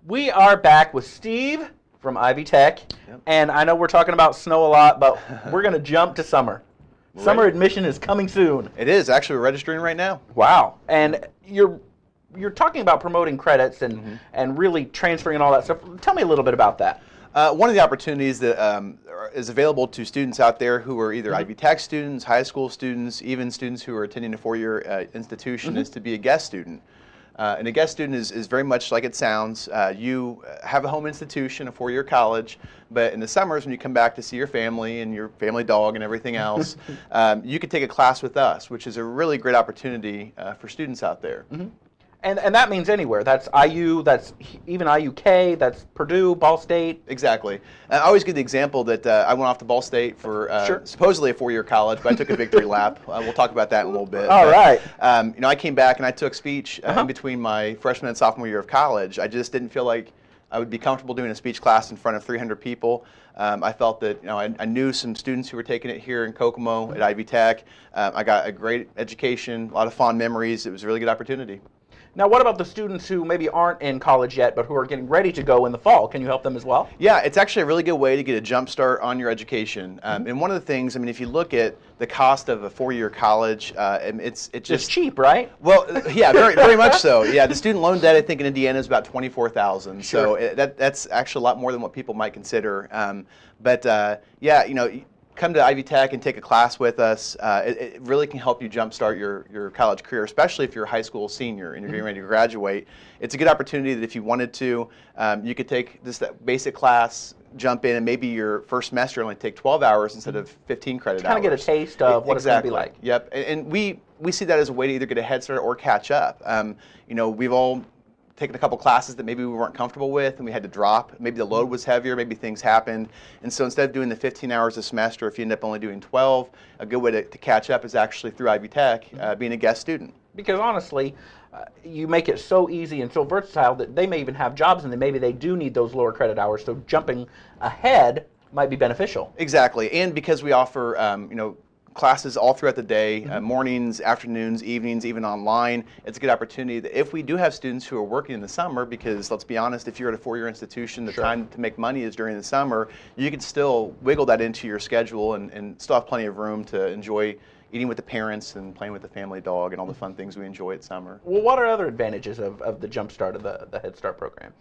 We are back with Steve from Ivy Tech, Yep. and I know we're talking about snow a lot, but we're going to jump to summer. Summer admission is coming soon. It is. Actually, we're registering right now. Wow. And you're talking about promoting credits and really transferring and all that stuff. Tell me a little bit about that. One of the opportunities that is available to students out there who are either Ivy Tech students, high school students, even students who are attending a four-year institution is to be a guest student. And a guest student is very much like it sounds. You have a home institution, a four-year college, but in the summers when you come back to see your family and your family dog and everything else, you could take a class with us, which is a really great opportunity for students out there. And that means anywhere. That's IU, that's even IUK, that's Purdue, Ball State. Exactly. I always give the example that I went off to Ball State for supposedly a four-year college, but I took a victory lap. We'll talk about that in a little bit. All right. You know, I came back and I took speech in between my freshman and sophomore year of college. I just didn't feel like I would be comfortable doing a speech class in front of 300 people. I felt that, you know, I knew some students who were taking it here in Kokomo at Ivy Tech. I got a great education, a lot of fond memories. It was a really good opportunity. Now, what about the students who maybe aren't in college yet, but who are getting ready to go in the fall? Can you help them as well? Yeah, it's actually a really good way to get a jump start on your education. And one of the things, I mean, if you look at the cost of a four-year college, it's cheap, right? Well, yeah, very much so. Yeah, the student loan debt I think in Indiana is about $24,000. Sure. So that's actually a lot more than what people might consider. Yeah, you know, come to Ivy Tech and take a class with us. It really can help you jumpstart your college career, especially if you're a high school senior and you're getting ready to graduate. It's a good opportunity that if you wanted to, you could take just that basic class, jump in, and maybe your first semester only take 12 hours instead of 15 credit hours. Kind of get a taste of what it's going to be like. Yep, and we see that as a way to either get a head start or catch up. You know, we've all taken a couple classes that maybe we weren't comfortable with and we had to drop. Maybe the load was heavier, maybe things happened. And so instead of doing the 15 hours a semester, if you end up only doing 12, a good way to catch up is actually through Ivy Tech, being a guest student. Because honestly, you make it so easy and so versatile that they may even have jobs and maybe they do need those lower credit hours, so jumping ahead might be beneficial. Exactly, and because we offer you know, classes all throughout the day, mornings, afternoons, evenings, even online. It's a good opportunity that if we do have students who are working in the summer, because let's be honest, if you're at a four-year institution, the time to make money is during the summer, you can still wiggle that into your schedule and still have plenty of room to enjoy eating with the parents and playing with the family dog and all the fun things we enjoy at summer. Well, what are other advantages of the Jump Start of the Head Start program?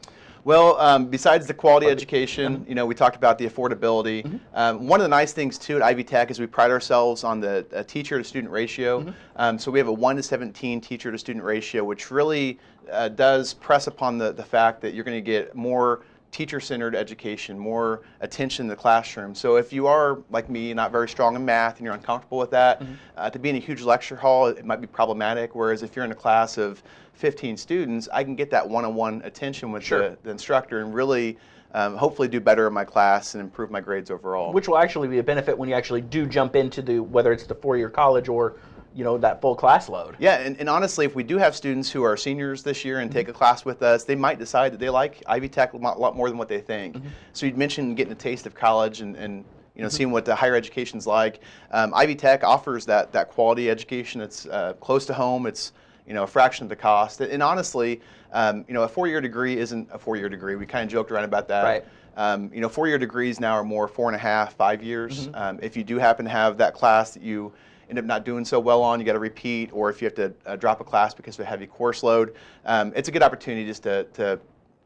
Well, besides the quality education, you know, we talked about the affordability. One of the nice things too at Ivy Tech is we pride ourselves on the teacher to student ratio. So we have a 1:17 teacher to student ratio, which really does press upon the fact that you're going to get more teacher-centered education, more attention in the classroom. So if you are, like me, not very strong in math and you're uncomfortable with that, to be in a huge lecture hall, it might be problematic, whereas if you're in a class of 15 students, I can get that one-on-one attention with the instructor and really hopefully do better in my class and improve my grades overall. Which will actually be a benefit when you actually do jump into whether it's the four-year college or, you know, that full class load. Yeah, and honestly, if we do have students who are seniors this year and take a class with us, they might decide that they like Ivy Tech a lot more than what they think. So you'd mentioned getting a taste of college and you know, seeing what the higher education's like. Ivy Tech offers that quality education. It's close to home. It's, you know, a fraction of the cost. And honestly, you know, a four-year degree isn't a four-year degree. We kind of joked around about that. Right. You know, four-year degrees now are more 4.5, 5 years. If you do happen to have that class that you end up not doing so well on, you got to repeat, or if you have to drop a class because of a heavy course load, it's a good opportunity just to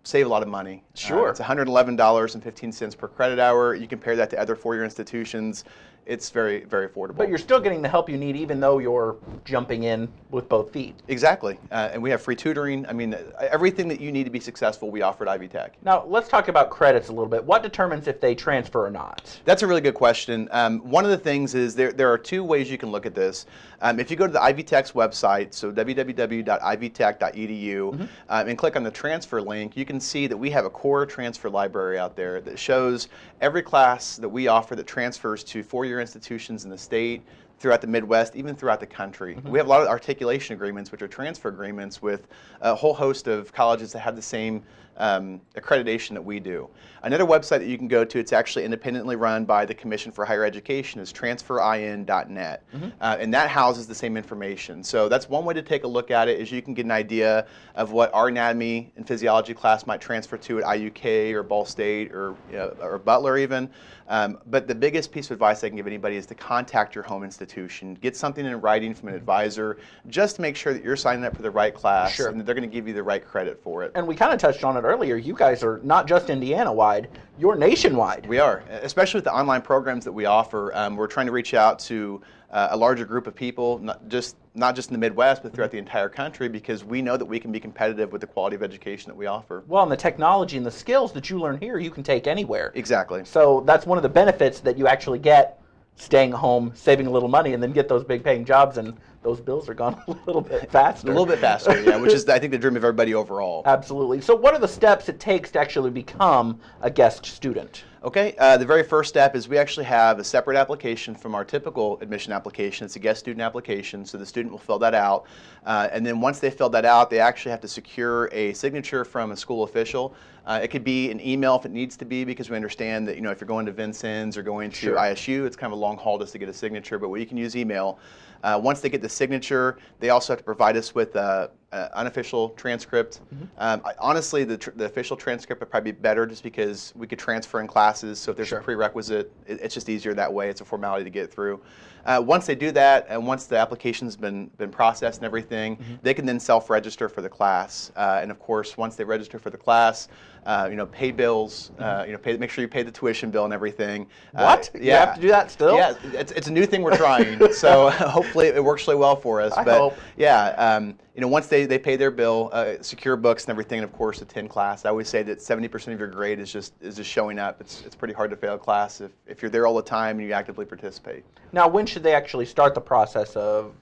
save a lot of money. Sure. It's $111.15 per credit hour. You compare that to other four-year institutions, it's very, very affordable. But you're still getting the help you need even though you're jumping in with both feet. Exactly. And we have free tutoring. I mean, everything that you need to be successful, we offer at Ivy Tech. Now, let's talk about credits a little bit. What determines if they transfer or not? That's a really good question. One of the things is there are two ways you can look at this. If you go to the Ivy Tech's website, so www.ivytech.edu, and click on the transfer link, you can see that we have a core transfer library out there that shows every class that we offer that transfers to four-year institutions in the state, throughout the Midwest, even throughout the country. We have a lot of articulation agreements, which are transfer agreements with a whole host of colleges that have the same accreditation that we do. Another website that you can go to, it's actually independently run by the Commission for Higher Education, is transferin.net. And that houses the same information. So that's one way to take a look at it, is you can get an idea of what our anatomy and physiology class might transfer to at IUK or Ball State or Butler even. But the biggest piece of advice I can give anybody is to contact your home institution. Get something in writing from an advisor, just to make sure that you're signing up for the right class and that they're going to give you the right credit for it. And we kind of touched on it earlier. You guys are not just Indiana-wide, you're nationwide. We are, especially with the online programs that we offer. We're trying to reach out to a larger group of people, not just in the Midwest, but throughout the entire country, because we know that we can be competitive with the quality of education that we offer. Well, and the technology and the skills that you learn here, you can take anywhere. Exactly. So that's one of the benefits that you actually get staying home, saving a little money, and then get those big paying jobs, and those bills are gone a little bit faster. A little bit faster, yeah, which is, I think, the dream of everybody overall. Absolutely. So what are the steps it takes to actually become a guest student? Okay, the very first step is we actually have a separate application from our typical admission application. It's a guest student application, so the student will fill that out. And then once they fill that out, they actually have to secure a signature from a school official. It could be an email if it needs to be, because we understand that, if you're going to Vincennes or going to ISU, it's kind of a long haul just to get a signature, but you can use email. Once they get the signature, they also have to provide us with an unofficial transcript. Honestly, the official transcript would probably be better, just because we could transfer in classes. So if there's a prerequisite, it's just easier that way. It's a formality to get through. Once they do that, and once the application's been processed and everything, they can then self-register for the class. And of course, once they register for the class, pay bills, make sure you pay the tuition bill and everything. What? You have to do that still? Yeah, it's a new thing we're trying. So hopefully it works really well for us. I hope. Yeah, once they pay their bill, secure books and everything, and of course attend class. I always say that 70% of your grade is just showing up. It's pretty hard to fail a class if you're there all the time and you actively participate. Now, when should they actually start the process of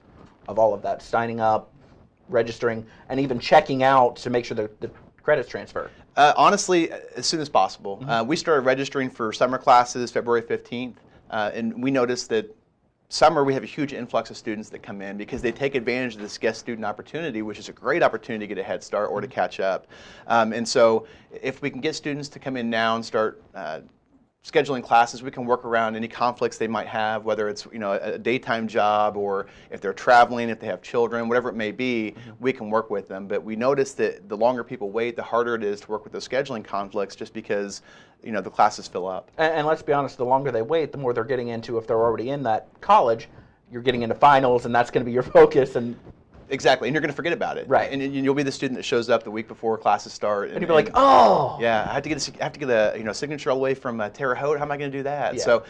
all of that, signing up, registering, and even checking out to make sure the credits transfer? Honestly, as soon as possible. We started registering for summer classes February 15th, and we noticed that summer we have a huge influx of students that come in because they take advantage of this guest student opportunity, which is a great opportunity to get a head start or to catch up. And so if we can get students to come in now and start scheduling classes, we can work around any conflicts they might have, whether it's a daytime job or if they're traveling, if they have children, whatever it may be, we can work with them. But we notice that the longer people wait, the harder it is to work with those scheduling conflicts, just because the classes fill up. And let's be honest, the longer they wait, the more they're getting into, if they're already in that college, you're getting into finals, and that's going to be your focus. And exactly, and you're going to forget about it. Right. And you'll be the student that shows up the week before classes start. And you'll be like, oh! Yeah, I have to get a signature all the way from Terre Haute. How am I going to do that? Yeah. So,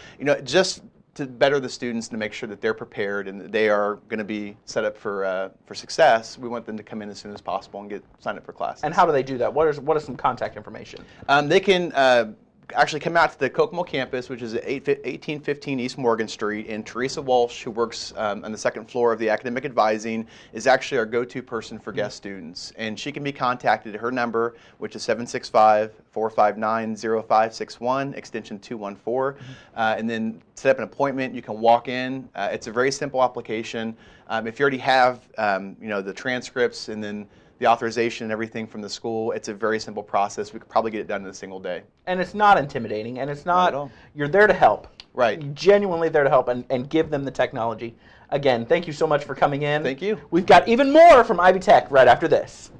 just to better the students, to make sure that they're prepared and that they are going to be set up for success, we want them to come in as soon as possible and get signed up for classes. And how do they do that? What is some contact information? They can actually come out to the Kokomo campus, which is at 1815 East Morgan Street, and Teresa Walsh, who works on the second floor of the academic advising, is actually our go-to person for guest students. And she can be contacted at her number, which is 765-459-0561, extension 214, and then set up an appointment. You can walk in. It's a very simple application. If you already have the transcripts and then the authorization and everything from the school, it's a very simple process. We could probably get it done in a single day. And it's not intimidating, and it's Not at all. You're there to help. Right. You're genuinely there to help and give them the technology. Again, thank you so much for coming in. Thank you. We've got even more from Ivy Tech right after this.